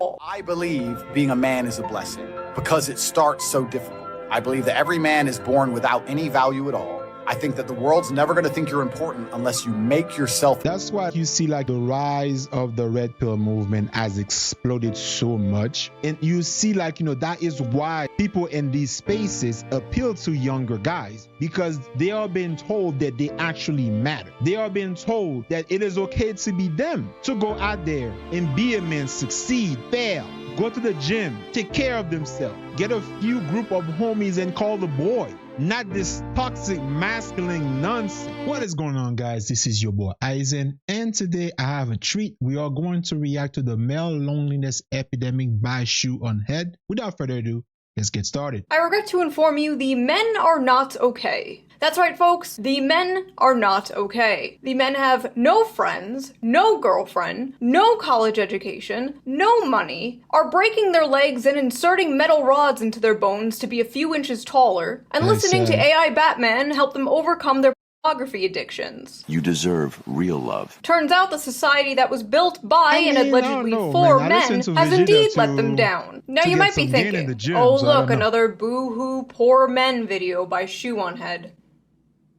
I believe being a man is a blessing because it starts so difficult. I believe that every man is born without any value at all. I think that the world's never going to think you're important unless you make yourself. That's why you see like the rise of the red pill movement has exploded so much. And you see like, that is why people in these spaces appeal to younger guys, because they are being told that they actually matter. They are being told that it is okay to be them, to go out there and be a man, succeed, fail, go to the gym, take care of themselves, get a few group of homies and call the boy. Not this toxic masculine nonsense. What is going on, guys? This is your boy Eisen, and today I have a treat. We are going to react to the male loneliness epidemic by shoeonhead. Without further ado, let's get started. I regret to inform you, the men are not okay. That's right, folks, the men are not okay. The men have no friends, no girlfriend, no college education, no money, are breaking their legs and inserting metal rods into their bones to be a few inches taller, and listening to AI Batman help them overcome their pornography addictions. You deserve real love. Turns out the society that was built by and allegedly for men has indeed let them down. Now you might be thinking, oh look, another boo-hoo poor men video by shoeonhead.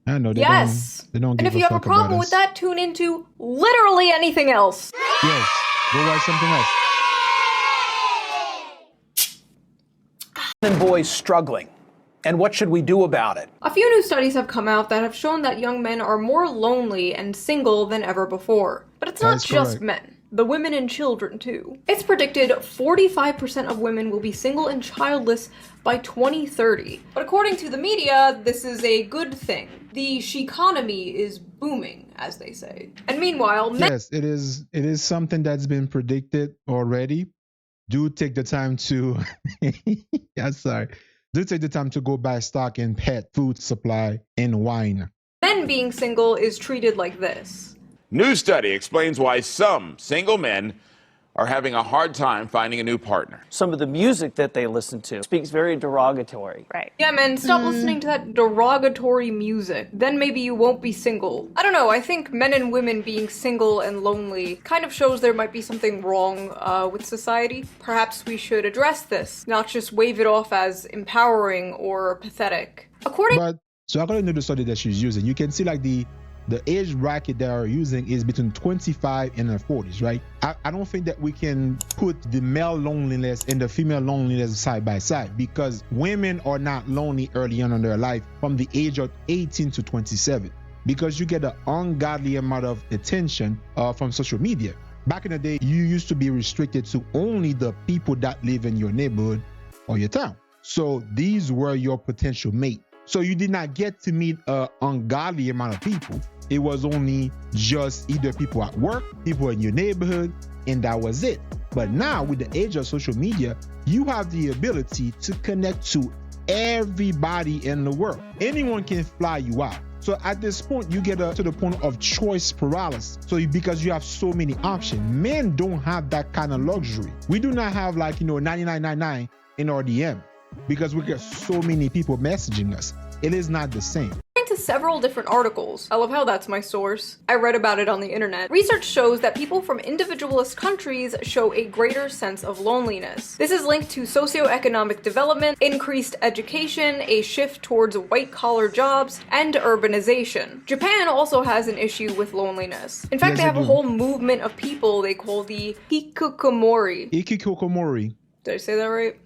I know they yes. Don't give and if you have a problem with that, tune into literally anything else. Yes, go watch something else. And boys struggling. And what should we do about it? A few new studies have come out that have shown that young men are more lonely and single than ever before. But it's not just men. The women and children, too. It's predicted 45% of women will be single and childless by 2030. But according to the media, this is a good thing. The sheconomy is booming, as they say. And meanwhile, yes, it is something that's been predicted already. Do take the time to do take the time to go buy stock in pet food supply and wine. Men being single is treated like this. New study explains why some single men are having a hard time finding a new partner. Some of the music that they listen to speaks very derogatory. Right. Yeah, men, stop listening to that derogatory music. Then maybe you won't be single. I don't know, I think men and women being single and lonely kind of shows there might be something wrong with society. Perhaps we should address this, not just wave it off as empowering or pathetic. According to the study that she's using, you can see like the age bracket they are using is between 25 and the 40s, right? I don't think that we can put the male loneliness and the female loneliness side by side, because women are not lonely early on in their life from the age of 18 to 27, because you get an ungodly amount of attention from social media. Back in the day, you used to be restricted to only the people that live in your neighborhood or your town. So these were your potential mate. So you did not get to meet an ungodly amount of people. It was only just either people at work, people in your neighborhood, and that was it. But now with the age of social media, you have the ability to connect to everybody in the world. Anyone can fly you out. So at this point, you get to the point of choice paralysis. So because you have so many options, men don't have that kind of luxury. We do not have like, 99.99 in our DM, because we get so many people messaging us. It is not the same. To several different articles. I love how that's my source. I read about it on the internet. Research shows that people from individualist countries show a greater sense of loneliness. This is linked to socioeconomic development, increased education, a shift towards white-collar jobs, and urbanization. Japan also has an issue with loneliness. In fact, they have a whole movement of people they call the hikikomori. Hikikomori. Did I say that right?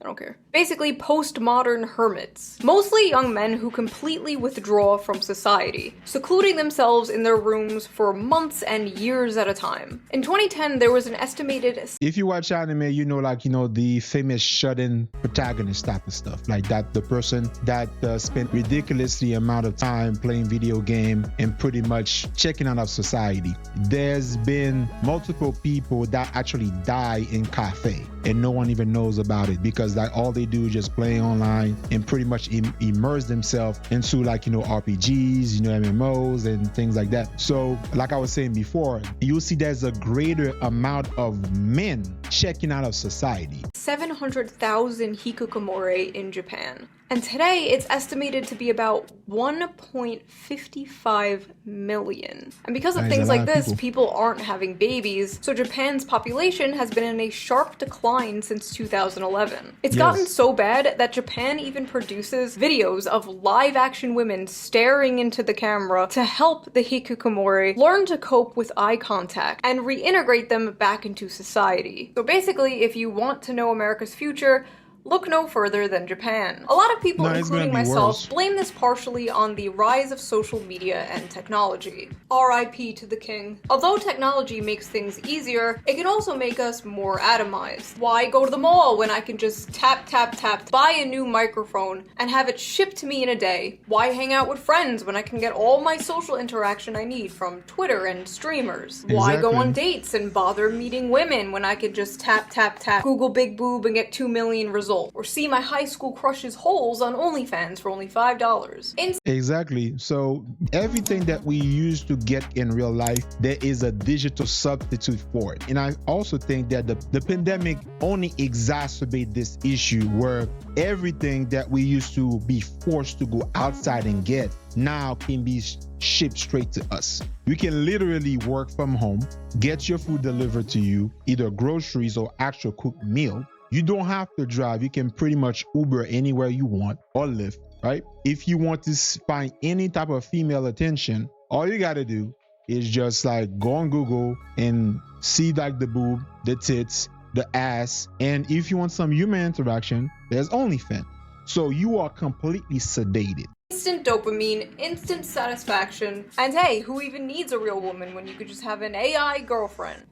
I don't care. Basically, postmodern hermits. Mostly young men who completely withdraw from society, secluding themselves in their rooms for months and years at a time. In 2010, there was an estimated... If you watch anime, the famous shut-in protagonist type of stuff. Like that, the person that spent ridiculously amount of time playing video game and pretty much checking out of society. There's been multiple people that actually die in cafe and no one even knows about it, because like all they do is just play online and pretty much immerse themselves into RPGs, MMOs and things like that. So like I was saying before, you'll see there's a greater amount of men checking out of society. 700,000 hikikomori in Japan. And today it's estimated to be about 1.55 million. And because of things like this, people aren't having babies, so Japan's population has been in a sharp decline since 2011. It's gotten so bad that Japan even produces videos of live-action women staring into the camera to help the hikikomori learn to cope with eye contact and reintegrate them back into society. So basically, if you want to know America's future, look no further than Japan. A lot of people, including myself, blame this partially on the rise of social media and technology. RIP to the king. Although technology makes things easier, it can also make us more atomized. Why go to the mall when I can just tap, tap, tap, buy a new microphone, and have it shipped to me in a day? Why hang out with friends when I can get all my social interaction I need from Twitter and streamers? Why go on dates and bother meeting women when I could just tap, tap, tap, Google big boob and get 2 million results? Or see my high school crush's holes on OnlyFans for only $5. Exactly. So everything that we used to get in real life, there is a digital substitute for it. And I also think that the pandemic only exacerbated this issue where everything that we used to be forced to go outside and get now can be shipped straight to us. You can literally work from home, get your food delivered to you, either groceries or actual cooked meal. You don't have to drive. You can pretty much Uber anywhere you want or Lyft, right? If you want to find any type of female attention, all you got to do is just like go on Google and see like the boob, the tits, the ass. And if you want some human interaction, there's OnlyFans. So you are completely sedated. Instant dopamine, instant satisfaction. And hey, who even needs a real woman when you could just have an AI girlfriend?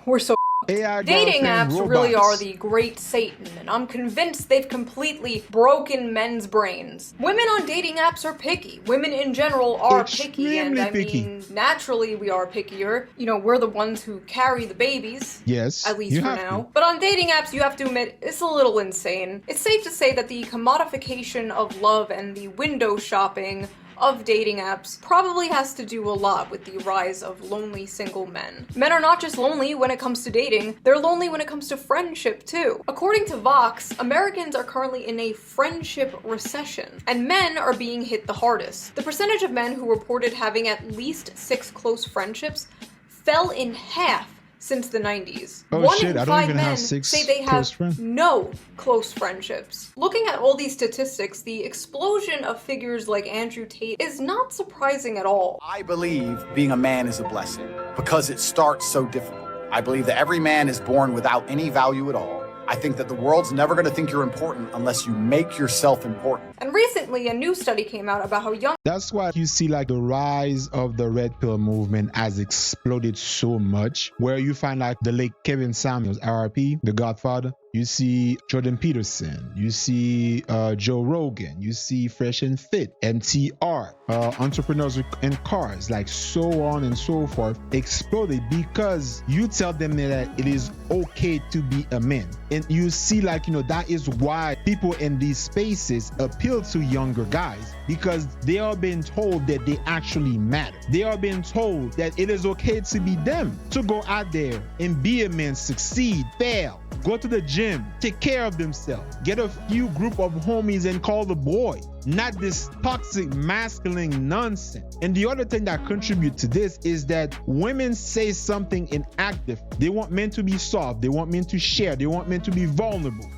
We're so AI dating apps robots really are the great Satan, and I'm convinced they've completely broken men's brains. Women on dating apps are picky. Women in general are picky, and I mean, naturally we are pickier. You know, we're the ones who carry the babies. Yes. At least for now. But on dating apps, you have to admit, it's a little insane. It's safe to say that the commodification of love and the window shopping of dating apps probably has to do a lot with the rise of lonely single men. Men are not just lonely when it comes to dating, they're lonely when it comes to friendship too. According to Vox, Americans are currently in a friendship recession, and men are being hit the hardest. The percentage of men who reported having at least 6 close friendships fell in half since the 90s. Oh, 1 shit, in I don't 5 even men have 6 say they have no close friendships. Looking at all these statistics, the explosion of figures like Andrew Tate is not surprising at all. I believe being a man is a blessing because it starts so difficult. I believe that every man is born without any value at all. I think that the world's never going to think you're important unless you make yourself important. And recently, a new study came out about how young... That's why you see like the rise of the red pill movement has exploded so much, where you find like the late Kevin Samuels, RIP, the Godfather. You see Jordan Peterson, you see Joe Rogan, you see Fresh and Fit, MTR, entrepreneurs in cars, like so on and so forth, exploded because you tell them that it is okay to be a man. And you see like, you know, that is why people in these spaces appeal to younger guys, because they are being told that they actually matter. They are being told that it is okay to be them, to go out there and be a man, succeed, fail, go to the gym, take care of themselves, get a few group of homies and call the boy, not this toxic masculine nonsense. And the other thing that contributes to this is that women say something in active. They want men to be soft, they want men to share, they want men to be vulnerable.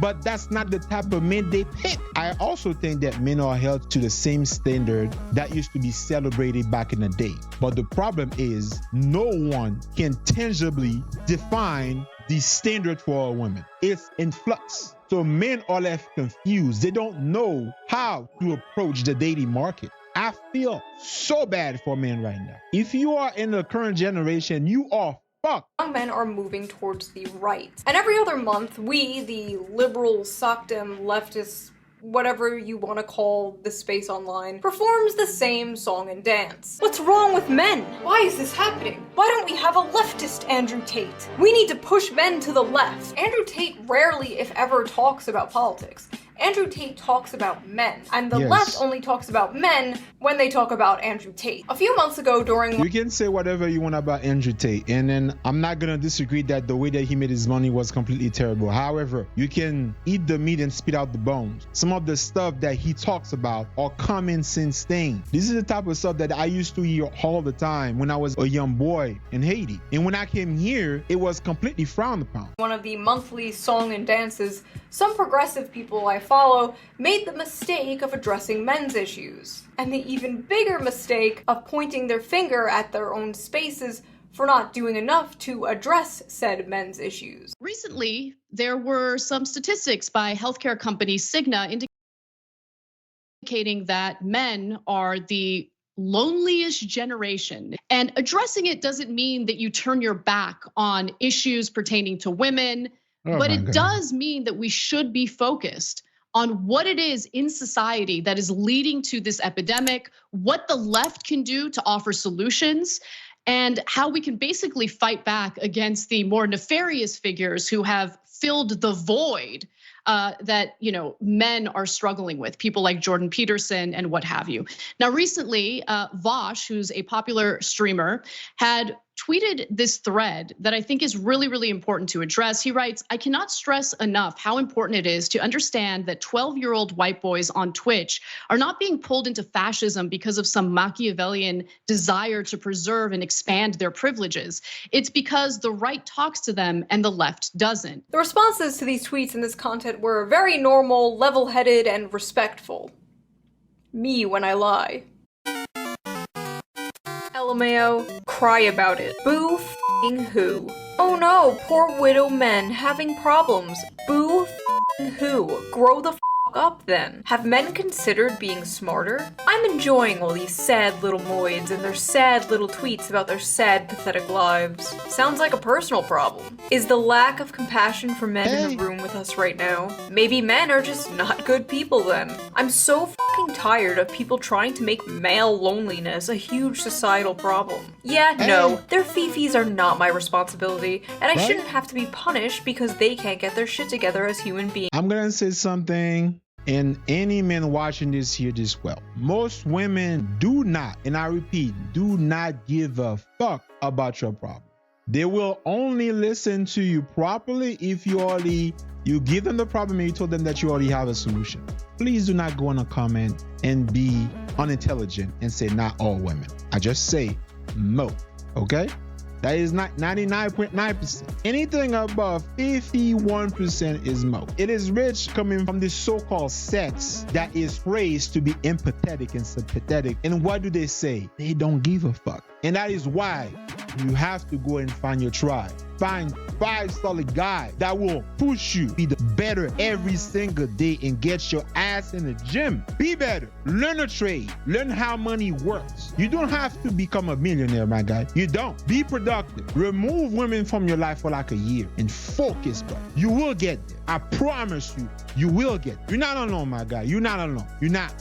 But that's not the type of men they pick. I also think that men are held to the same standard that used to be celebrated back in the day. But the problem is no one can tangibly define the standard for a woman. It's in flux. So men are left confused. They don't know how to approach the dating market. I feel so bad for men right now. If you are in the current generation, you are fucked. Young men are moving towards the right. And every other month, we, the liberal, sockdem, leftists, whatever you want to call the space online, performs the same song and dance. What's wrong with men? Why is this happening? Why don't we have a leftist Andrew Tate? We need to push men to the left. Andrew Tate rarely, if ever, talks about politics. Andrew Tate talks about men, and the Yes. left only talks about men when they talk about Andrew Tate. A few months ago during You can say whatever you want about Andrew Tate, and then I'm not gonna disagree that the way that he made his money was completely terrible. However, you can eat the meat and spit out the bones. Some of the stuff that he talks about are common sense things. This is the type of stuff that I used to hear all the time when I was a young boy in Haiti. And when I came here, it was completely frowned upon. one of the monthly song and dances, some progressive people I follow made the mistake of addressing men's issues, and the even bigger mistake of pointing their finger at their own spaces for not doing enough to address said men's issues. Recently, there were some statistics by healthcare company Cigna indicating that men are the loneliest generation. And addressing it doesn't mean that you turn your back on issues pertaining to women, but it does mean that we should be focused on what it is in society that is leading to this epidemic, what the left can do to offer solutions, and how we can basically fight back against the more nefarious figures who have filled the void that men are struggling with, people like Jordan Peterson and what have you. Now, recently, Vosh, who's a popular streamer, had tweeted this thread that I think is really, really important to address. He writes, "I cannot stress enough how important it is to understand that 12-year-old white boys on Twitch are not being pulled into fascism because of some Machiavellian desire to preserve and expand their privileges. It's because the right talks to them and the left doesn't." The responses to these tweets and this content were very normal, level-headed, and respectful. Me when I lie. LMAO, cry about it. Boo f***ing who? Oh no, poor widow men having problems. Boo f***ing who? Grow the f*** up then. Have men considered being smarter? I'm enjoying all these sad little moids and their sad little tweets about their sad, pathetic lives. Sounds like a personal problem. Is the lack of compassion for men in the room with us right now? Maybe men are just not good people then. I'm so f***ing tired of people trying to make male loneliness a huge societal problem. Yeah, no, their fifis are not my responsibility, and I shouldn't have to be punished because they can't get their shit together as human beings. I'm gonna say something, and any men watching this hear this well. Most women do not, and I repeat, do not give a fuck about your problem. They will only listen to you properly if you give them the problem and you told them that you already have a solution. Please do not go in a comment and be unintelligent and say not all women. I just say most, okay? That is not 99.9%. Anything above 51% is most. It is rich coming from this so-called sex that is praised to be empathetic and sympathetic. And what do they say? They don't give a fuck. And that is why you have to go and find your tribe. Find 5 solid guys that will push you, be the better every single day and get your ass in the gym. Be better. Learn a trade. Learn how money works. You don't have to become a millionaire, my guy. You don't. Be productive. Remove women from your life for like a year and focus, bro. You will get there. I promise you, you will get there. You're not alone, my guy. You're not alone. You're not.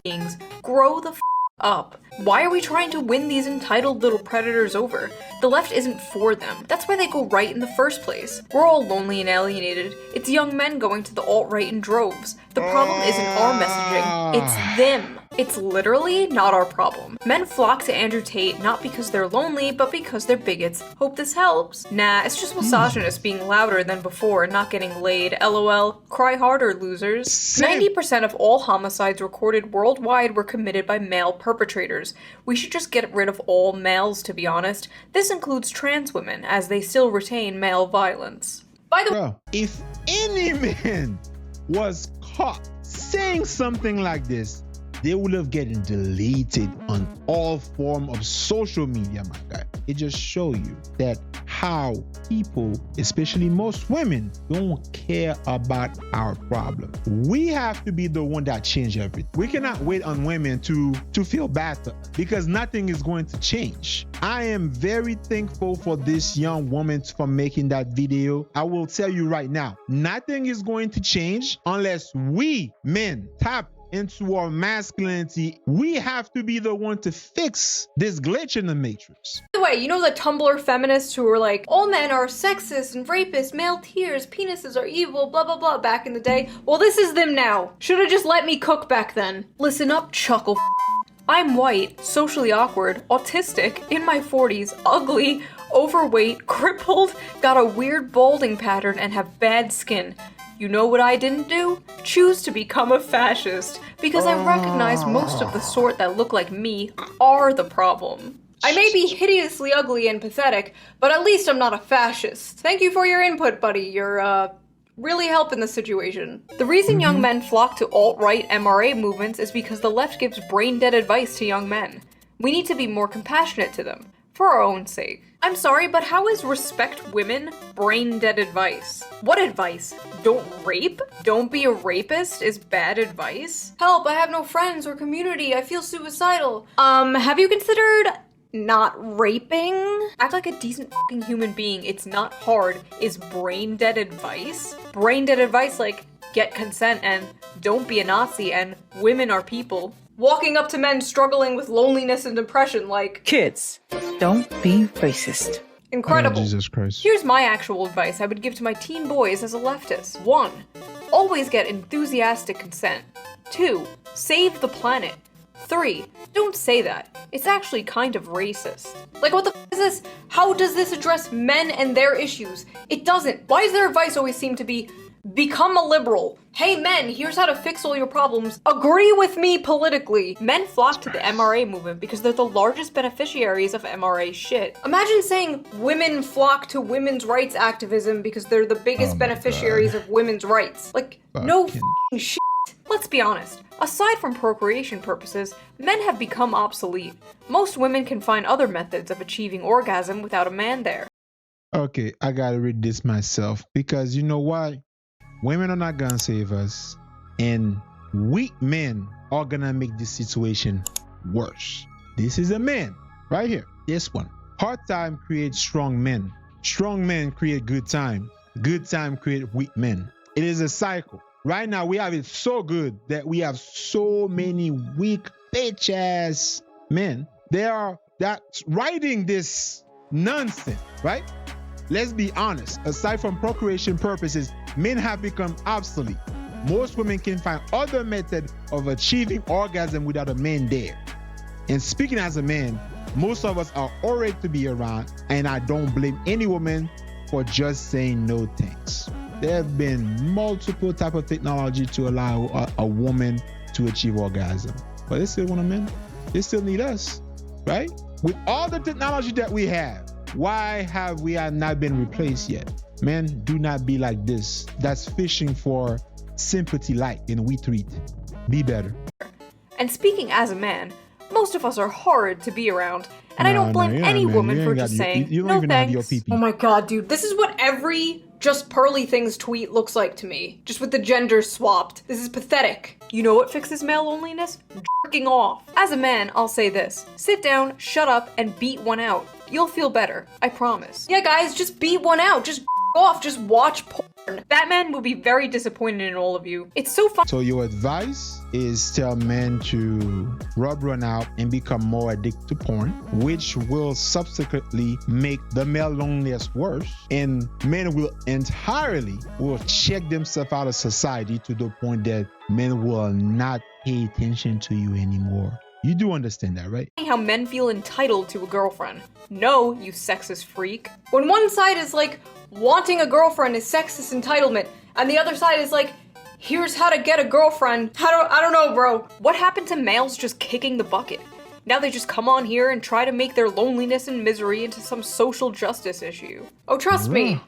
Grow the f up. Why are we trying to win these entitled little predators over? The left isn't for them. That's why they go right in the first place. We're all lonely and alienated. It's young men going to the alt-right in droves. The problem isn't our messaging, it's them. It's literally not our problem. Men flock to Andrew Tate not because they're lonely, but because they're bigots. Hope this helps. Nah, it's just misogynists being louder than before and not getting laid. LOL. Cry harder, losers. 90% of all homicides recorded worldwide were committed by male perpetrators. We should just get rid of all males, to be honest. This includes trans women, as they still retain male violence. By the way, if any man was caught saying something like this, they would have gotten deleted on all form of social media, my guy. It just shows you that how people, especially most women, don't care about our problem. We have to be the one that change everything. We cannot wait on women to feel bad because nothing is going to change. I am very thankful for this young woman for making that video. I will tell you right now, nothing is going to change unless we men tap into our masculinity, we have to be the one to fix this glitch in the matrix. By the way, you know the Tumblr feminists who were like, all men are sexist and rapists, male tears, penises are evil, blah blah blah back in the day? Well, this is them now. Should've just let me cook back then. Listen up, chuckle. I'm white, socially awkward, autistic, in my 40s, ugly, overweight, crippled, got a weird balding pattern, and have bad skin. You know what I didn't do? Choose to become a fascist, because I recognize most of the sort that look like me are the problem. I may be hideously ugly and pathetic, but at least I'm not a fascist. Thank you for your input, buddy. You're, really helping the situation. The reason young men flock to alt-right MRA movements is because the left gives brain-dead advice to young men. We need to be more compassionate to them, for our own sake. I'm sorry, but how is respect women brain-dead advice? What advice? Don't rape? Don't be a rapist is bad advice? Help, I have no friends or community, I feel suicidal. Have you considered not raping? Act like a decent fucking human being, it's not hard, is brain-dead advice? Brain-dead advice like, get consent and don't be a Nazi and women are people. Walking up to men struggling with loneliness and depression like, kids, don't be racist. Incredible. Oh, Jesus Christ. Here's my actual advice I would give to my teen boys as a leftist. 1. Always get enthusiastic consent. 2. Save the planet. 3. Don't say that. It's actually kind of racist. Like, what the f is this? How does this address men and their issues? It doesn't. Why does their advice always seem to be, become a liberal? Hey men, here's how to fix all your problems. Agree with me politically. Men flock to the MRA movement because they're the largest beneficiaries of MRA shit. Imagine saying women flock to women's rights activism because they're the biggest beneficiaries of women's rights. Like, no f***ing shit. Let's be honest. Aside from procreation purposes, men have become obsolete. Most women can find other methods of achieving orgasm without a man there. Okay, I gotta read this myself because you know why? Women are not gonna save us, and weak men are gonna make this situation worse. This is a man right here. This one. Hard time creates strong men. Strong men create good time. Good time create weak men. It is a cycle. Right now we have it so good that we have so many weak bitch ass men. They are that's writing this nonsense, right? Let's be honest. Aside from procreation purposes, men have become obsolete. Most women can find other methods of achieving orgasm without a man there. And speaking as a man, most of us are already to be around, and I don't blame any woman for just saying no thanks. There have been multiple type of technology to allow a woman to achieve orgasm, but they still want a man. They still need us, right? With all the technology that we have, why have we not been replaced yet? Men, do not be like this. That's fishing for sympathy like, and we treat. Be better. And speaking as a man, most of us are horrid to be around, and I don't blame any woman for just saying, you don't no even thanks. have your pee-pee. Oh my god, dude, this is what every Just Pearly Things tweet looks like to me. Just with the genders swapped. This is pathetic. You know what fixes male loneliness? Jerking off. As a man, I'll say this. Sit down, shut up, and beat one out. You'll feel better. I promise. Yeah, guys, just beat one out. Just off. Just watch porn. Batman will be very disappointed in all of you. It's so fun. So your advice is tell men to rub run out and become more addicted to porn, which will subsequently make the male loneliness worse, and men will check themselves out of society to the point that men will not pay attention to you anymore. You do understand that, right? How men feel entitled to a girlfriend. No, you sexist freak. When one side is like, wanting a girlfriend is sexist entitlement, and the other side is like, here's how to get a girlfriend. I don't know, bro. What happened to males just kicking the bucket? Now they just come on here and try to make their loneliness and misery into some social justice issue. Oh, trust me,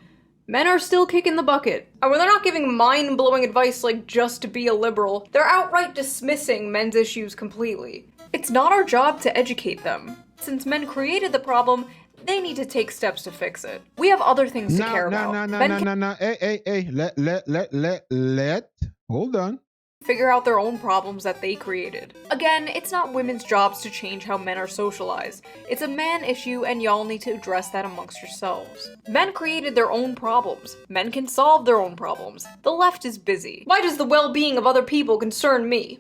men are still kicking the bucket. And when they're not giving mind-blowing advice like just to be a liberal, they're outright dismissing men's issues completely. It's not our job to educate them. Since men created the problem, they need to take steps to fix it. We have other things to care about. No. Hey. Let. Hold on. Figure out their own problems that they created. Again, it's not women's jobs to change how men are socialized. It's a man issue, and y'all need to address that amongst yourselves. Men created their own problems. Men can solve their own problems. The left is busy. Why does the well-being of other people concern me?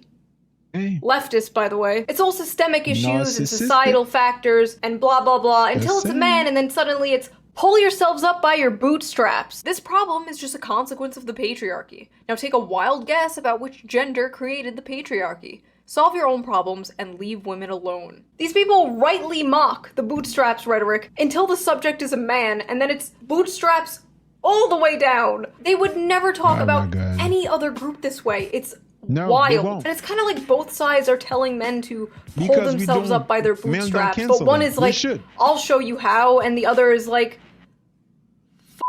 Leftist, by the way. It's all systemic issues and societal factors and blah, blah, blah, until it's a man and then suddenly it's pull yourselves up by your bootstraps. This problem is just a consequence of the patriarchy. Now take a wild guess about which gender created the patriarchy. Solve your own problems and leave women alone. These people rightly mock the bootstraps rhetoric until the subject is a man, and then it's bootstraps all the way down. They would never talk about any other group this way. It's wild. And it's kind of like both sides are telling men to hold themselves up by their bootstraps, but one is like, I'll show you how, and the other is like,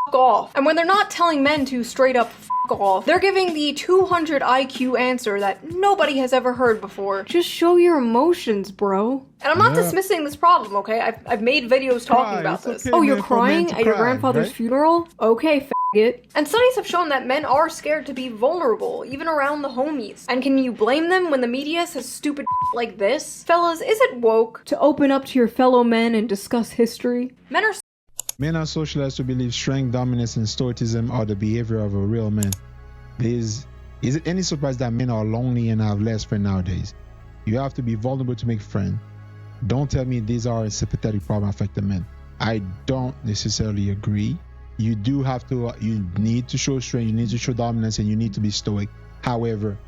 fuck off. And when they're not telling men to straight up fuck off, they're giving the 200 IQ answer that nobody has ever heard before. Just show your emotions, bro. And I'm not dismissing this problem, okay? I've made videos talking about this. Oh, you're crying at your grandfather's funeral? Okay, faggot. And studies have shown that men are scared to be vulnerable, even around the homies. And can you blame them when the media says stupid like this? Fellas, is it woke to open up to your fellow men and discuss history? Men are socialized to believe strength, dominance, and stoicism are the behavior of a real man. Is it any surprise that men are lonely and have less friends nowadays? You have to be vulnerable to make friends. Don't tell me these are a sympathetic problem affecting men. I don't necessarily agree. You need to show strength, you need to show dominance, and you need to be stoic. However,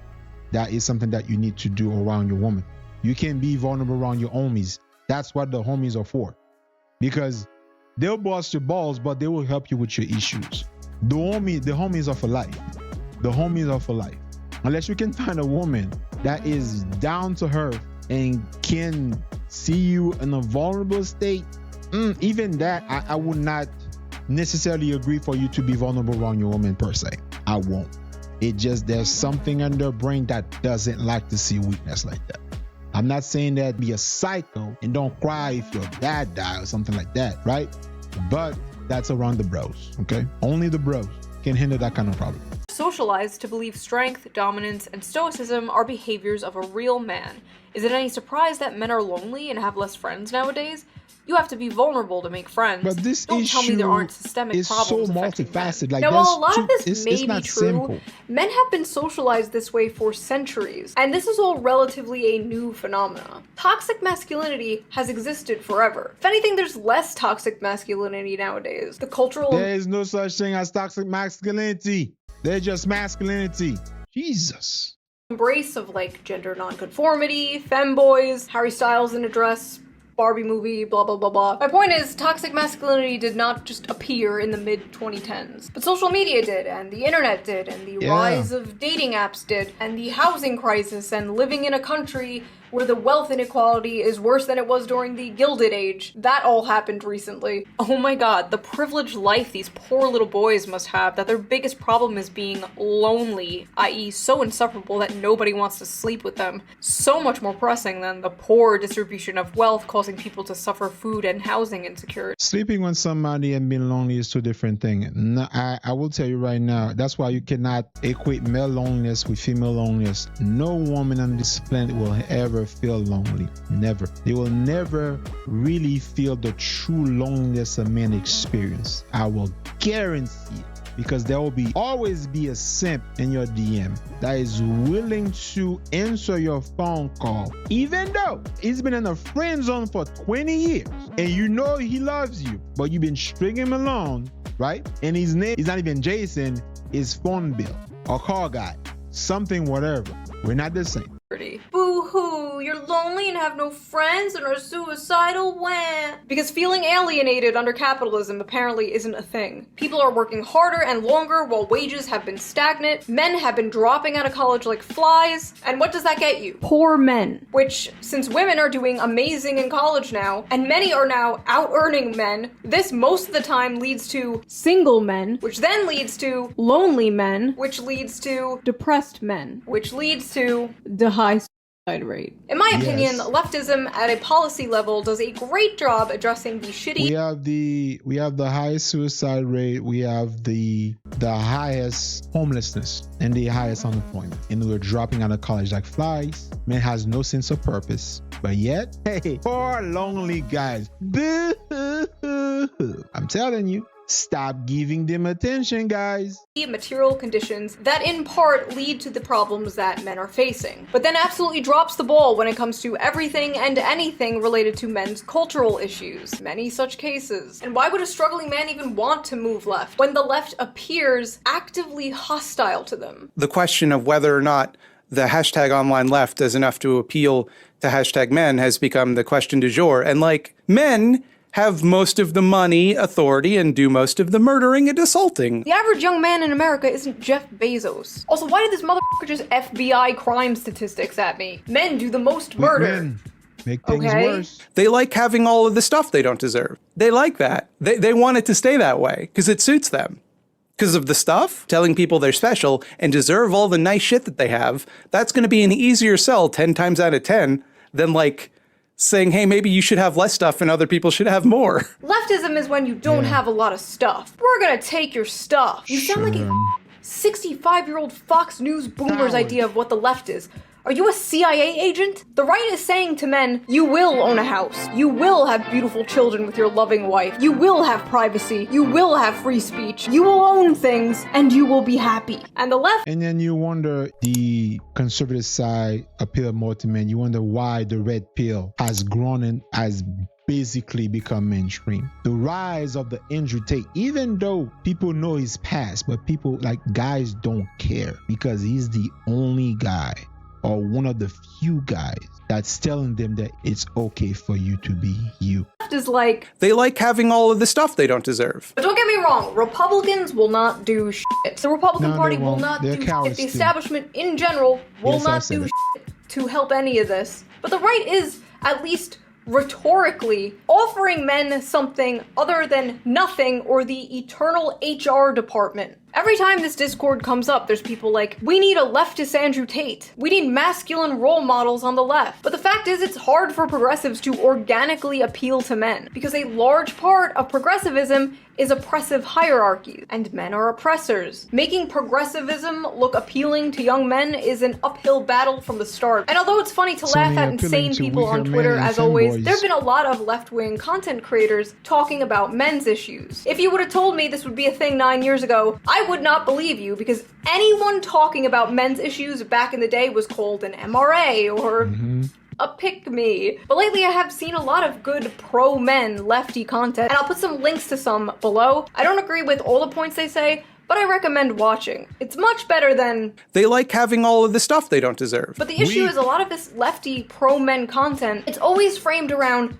that is something that you need to do around your woman. You can be vulnerable around your homies. That's what the homies are for. Because they'll bust your balls, but they will help you with your issues. The homies are for life. The homies are for life. Unless you can find a woman that is down to earth and can see you in a vulnerable state, even that, I would not necessarily agree for you to be vulnerable around your woman per se. I won't. There's something in their brain that doesn't like to see weakness like that. I'm not saying that be a psycho and don't cry if your dad died or something like that, right? But that's around the bros, okay? Only the bros can handle that kind of problem. Socialized to believe strength, dominance, and stoicism are behaviors of a real man. Is it any surprise that men are lonely and have less friends nowadays? You have to be vulnerable to make friends. But this Don't tell me there aren't systemic problems so multifaceted. Like, now, while a lot of this may be true, men have been socialized this way for centuries, and this is all relatively a new phenomena. Toxic masculinity has existed forever. If anything, there's less toxic masculinity nowadays. There is no such thing as toxic masculinity. There's just masculinity. Jesus. Embrace of like gender nonconformity, femboys, Harry Styles in a dress, Barbie movie, blah, blah, blah, blah. My point is, toxic masculinity did not just appear in the mid-2010s. But social media did, and the internet did, and the rise of dating apps did, and the housing crisis, and living in a country where the wealth inequality is worse than it was during the Gilded Age. That all happened recently. Oh my god, the privileged life these poor little boys must have, that their biggest problem is being lonely, i.e. so insufferable that nobody wants to sleep with them. So much more pressing than the poor distribution of wealth causing people to suffer food and housing insecurity. Sleeping with somebody and being lonely is two different things. No, I will tell you right now, that's why you cannot equate male loneliness with female loneliness. No woman on this planet will ever feel lonely. Never. They will never really feel the true loneliness a man experience. I will guarantee it. Because there will always be a simp in your DM that is willing to answer your phone call, even though he's been in a friend zone for 20 years and you know he loves you, but you've been stringing him along, right? And his name is not even Jason, it's phone bill or call guy, something, whatever. We're not the same. Boo-hoo, you're lonely and have no friends and are suicidal, wah. Because feeling alienated under capitalism apparently isn't a thing. People are working harder and longer while wages have been stagnant, men have been dropping out of college like flies, and what does that get you? Poor men. Which, since women are doing amazing in college now, and many are now out-earning men, this most of the time leads to single men, which then leads to lonely men, which leads to depressed men, which leads to the high suicide rate. In my opinion, leftism at a policy level does a great job addressing the shitty. We have the highest suicide rate, we have the highest homelessness and the highest unemployment. And we're dropping out of college like flies. Man has no sense of purpose. But yet, hey, poor lonely guys. Boo-hoo-hoo. I'm telling you, Stop giving them attention, guys. Material conditions that in part lead to the problems that men are facing, but then absolutely drops the ball when it comes to everything and anything related to men's cultural issues. Many such cases. And why would a struggling man even want to move left when the left appears actively hostile to them? The question of whether or not the hashtag online left does enough to appeal to hashtag men has become the question du jour. And like, men have most of the money, authority, and do most of the murdering and assaulting. The average young man in America isn't Jeff Bezos. Also, why did this motherfucker just FBI crime statistics at me? Men do the most murder. Men make things worse. They like having all of the stuff they don't deserve. They like that. They want it to stay that way because it suits them. Because of the stuff, telling people they're special and deserve all the nice shit that they have, that's going to be an easier sell 10 times out of 10 than like saying, hey, maybe you should have less stuff and other people should have more. Leftism is when you don't have a lot of stuff. We're gonna take your stuff. You sound like a 65-year-old Fox News boomer's idea of what the left is. Are you a CIA agent? The right is saying to men, you will own a house. You will have beautiful children with your loving wife. You will have privacy. You will have free speech. You will own things, and you will be happy. And the left... And then you wonder, the conservative side appeal more to men. You wonder why the red pill has grown and has basically become mainstream. The rise of the Andrew Tate, even though people know his past, but people, like, guys don't care because he's the only guy or one of the few guys that's telling them that it's okay for you to be you. Is like... They like having all of the stuff they don't deserve. But don't get me wrong, Republicans will not do shit. The Republican Party will not do shit. The establishment in general will not do shit to help any of this. But the right is, at least rhetorically, offering men something other than nothing or the eternal HR department. Every time this discord comes up, there's people like, we need a leftist Andrew Tate. We need masculine role models on the left. But the fact is, it's hard for progressives to organically appeal to men, because a large part of progressivism is oppressive hierarchies, and men are oppressors. Making progressivism look appealing to young men is an uphill battle from the start. And although it's funny to laugh at insane people on Twitter, as always, there have been a lot of left-wing content creators talking about men's issues. If you would have told me this would be a thing 9 years ago, I would not believe you, because anyone talking about men's issues back in the day was called an MRA or a pick-me. But lately I have seen a lot of good pro-men lefty content, and I'll put some links to some below. I don't agree with all the points they say, but I recommend watching. It's much better than... They like having all of the stuff they don't deserve. But the issue is a lot of this lefty pro-men content, it's always framed around,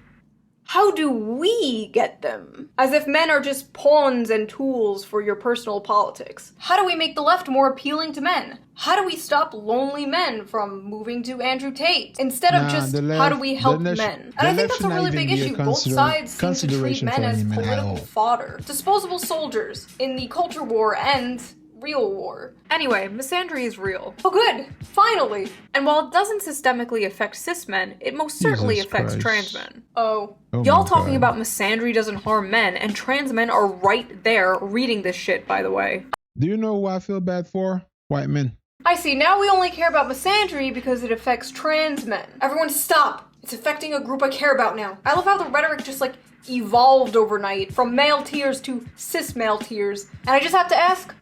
how do we get them? As if men are just pawns and tools for your personal politics. How do we make the left more appealing to men? How do we stop lonely men from moving to Andrew Tate? Instead of just, how do we help men? And I think that's a really big issue. Both sides seem to treat men as political fodder. Disposable soldiers in the culture war and real war. Anyway, misandry is real. Oh good, finally! And while it doesn't systemically affect cis men, it most certainly affects trans men. Oh y'all talking about misandry doesn't harm men, and trans men are right there reading this shit, by the way. Do you know who I feel bad for? White men. I see, now we only care about misandry because it affects trans men. Everyone stop! It's affecting a group I care about now. I love how the rhetoric just like evolved overnight from male tears to cis male tears. And I just have to ask,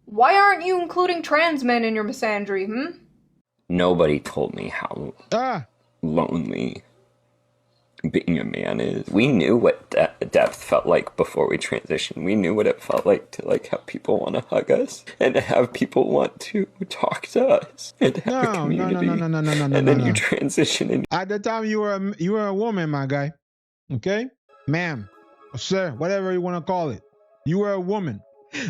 why aren't you including trans men in your misandry, Nobody told me how lonely being a man is. We knew what depth felt like before we transitioned. We knew what it felt like to like have people want to hug us and to have people want to talk to us and to have a community. And then you transition. And at the time you were a woman, my guy. Okay, ma'am, or sir, whatever you want to call it. You were a woman.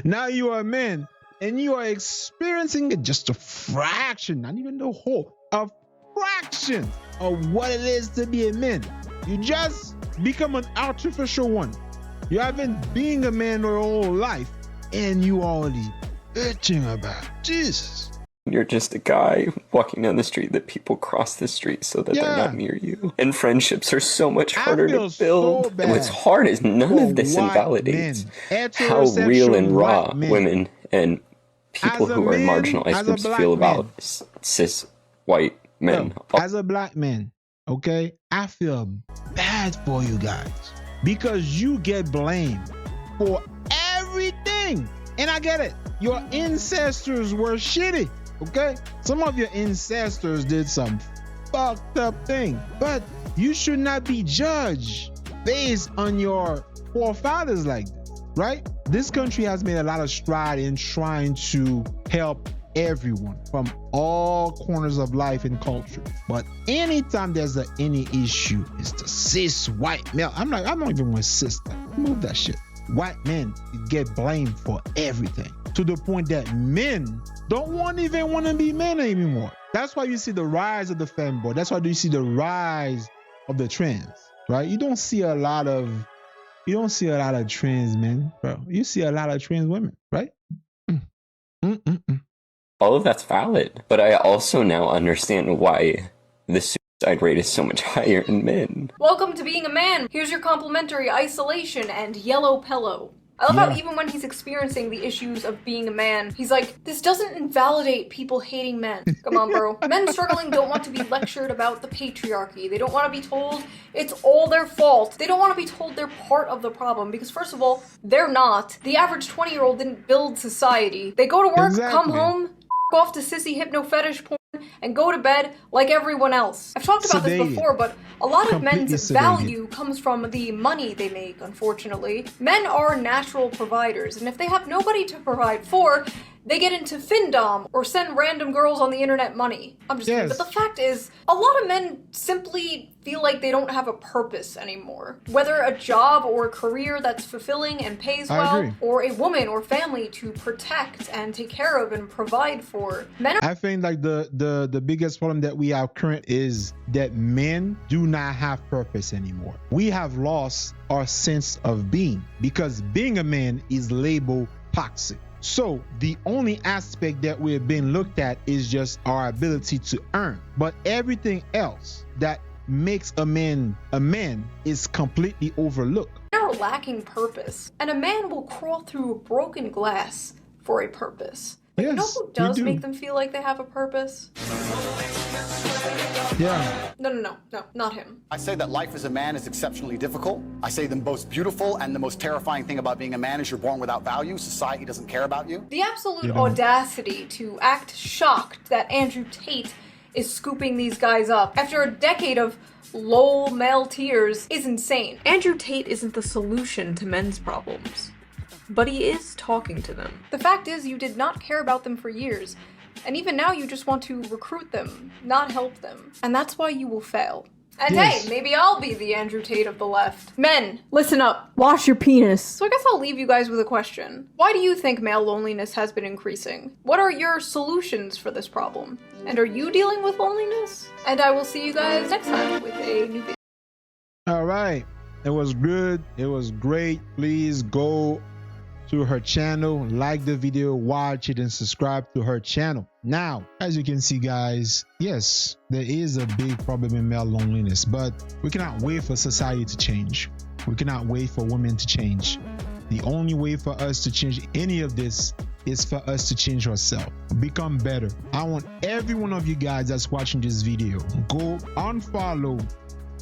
Now you are a man. And you are experiencing just a fraction, not even the whole, a fraction of what it is to be a man. You just become an artificial one. You haven't been a man your whole life, and you already bitching about Jesus. You're just a guy walking down the street that people cross the street so that they're not near you. And friendships are so much harder to build. So and what's hard is none of this invalidates how real and raw women and people who are marginalized groups feel about cis white men. As a black man, okay, I feel bad for you guys because you get blamed for everything. And I get it. Your ancestors were shitty, okay? Some of your ancestors did some fucked up thing, but you should not be judged based on your forefathers like this, right? This country has made a lot of stride in trying to help everyone from all corners of life and culture. But anytime there's any issue, it's the cis white male. I'm not even with cis. Move that shit. White men get blamed for everything, to the point that men don't even want to be men anymore. That's why you see the rise of the femboy. That's why you see the rise of the trans, right? You don't see a lot of trans men, bro. You see a lot of trans women, right? All of that's valid, but I also now understand why the suicide rate is so much higher in men. Welcome to being a man. Here's your complimentary isolation and yellow pillow. I love how even when he's experiencing the issues of being a man, he's like, this doesn't invalidate people hating men. Come on, bro. Men struggling don't want to be lectured about the patriarchy. They don't want to be told it's all their fault. They don't want to be told they're part of the problem, because first of all, they're not. The average 20-year-old didn't build society. They go to work, come home, off to sissy hypno fetish porn, and go to bed like everyone else. I've talked about this before, but a lot of men's value comes from the money they make, unfortunately. Men are natural providers, and if they have nobody to provide for, they get into findom or send random girls on the internet money. I'm just kidding. But the fact is, a lot of men simply feel like they don't have a purpose anymore. Whether a job or a career that's fulfilling and pays well, or a woman or family to protect and take care of and provide for. I think like the biggest problem that we have current is that men do not have purpose anymore. We have lost our sense of being, because being a man is labeled toxic. So the only aspect that we're being looked at is just our ability to earn. But everything else that makes a man is completely overlooked. They're lacking purpose. And a man will crawl through broken glass for a purpose. But you know who does make them feel like they have a purpose? No, not him. I say that life as a man is exceptionally difficult. I say the most beautiful and the most terrifying thing about being a man is you're born without value. Society doesn't care about you. The absolute audacity to act shocked that Andrew Tate is scooping these guys up after a decade of lol male tears is insane. Andrew Tate isn't the solution to men's problems, but he is talking to them. The fact is, you did not care about them for years. And even now you just want to recruit them, not help them. And that's why you will fail. And hey, maybe I'll be the Andrew Tate of the left. Men, listen up. Wash your penis. So I guess I'll leave you guys with a question. Why do you think male loneliness has been increasing? What are your solutions for this problem? And are you dealing with loneliness? And I will see you guys next time with a new video. All right. It was good. It was great. Please go to her channel, like the video, watch it, and subscribe to her channel. Now, as you can see, guys, yes, there is a big problem in male loneliness, but we cannot wait for society to change. We cannot wait for women to change. The only way for us to change any of this is for us to change ourselves, become better. I want every one of you guys that's watching this video, go unfollow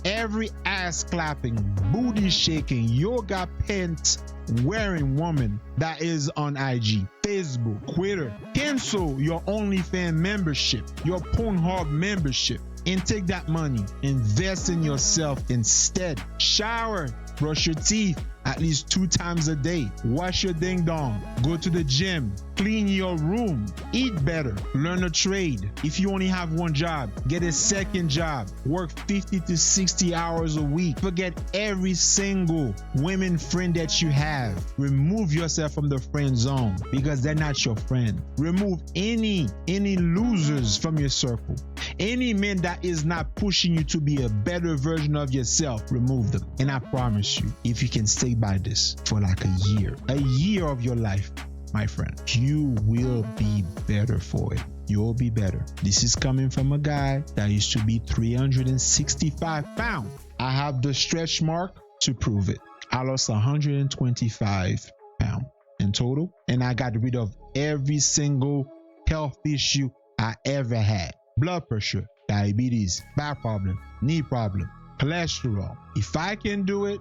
every ass clapping, booty shaking, yoga pants wearing woman that is on IG, Facebook, Twitter. Cancel your OnlyFans membership, your Pornhub membership, and take that money, invest in yourself instead. Shower, brush your teeth at least 2 times a day, wash your ding dong, go to the gym, clean your room, eat better, learn a trade. If you only have one job, get a second job, work 50 to 60 hours a week. Forget every single women friend that you have. Remove yourself from the friend zone, because they're not your friend. Remove any losers from your circle. Any man that is not pushing you to be a better version of yourself, remove them. And I promise you, if you can stay by this for like a year of your life, my friend, you will be better for it. You'll be better. This is coming from a guy that used to be 365 pounds. I have the stretch mark to prove it. I lost 125 pounds in total, and I got rid of every single health issue I ever had. Blood pressure, diabetes, back problem, knee problem, cholesterol. If I can do it,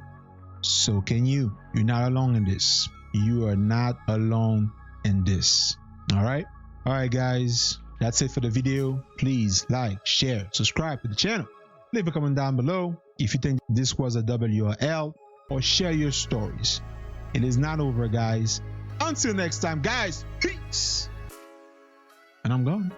So can you. You're not alone in this. You are not alone in this. All right? All right, guys. That's it for the video. Please like, share, subscribe to the channel. Leave a comment down below if you think this was a W or L, or share your stories. It is not over, guys. Until next time, guys. Peace. And I'm gone.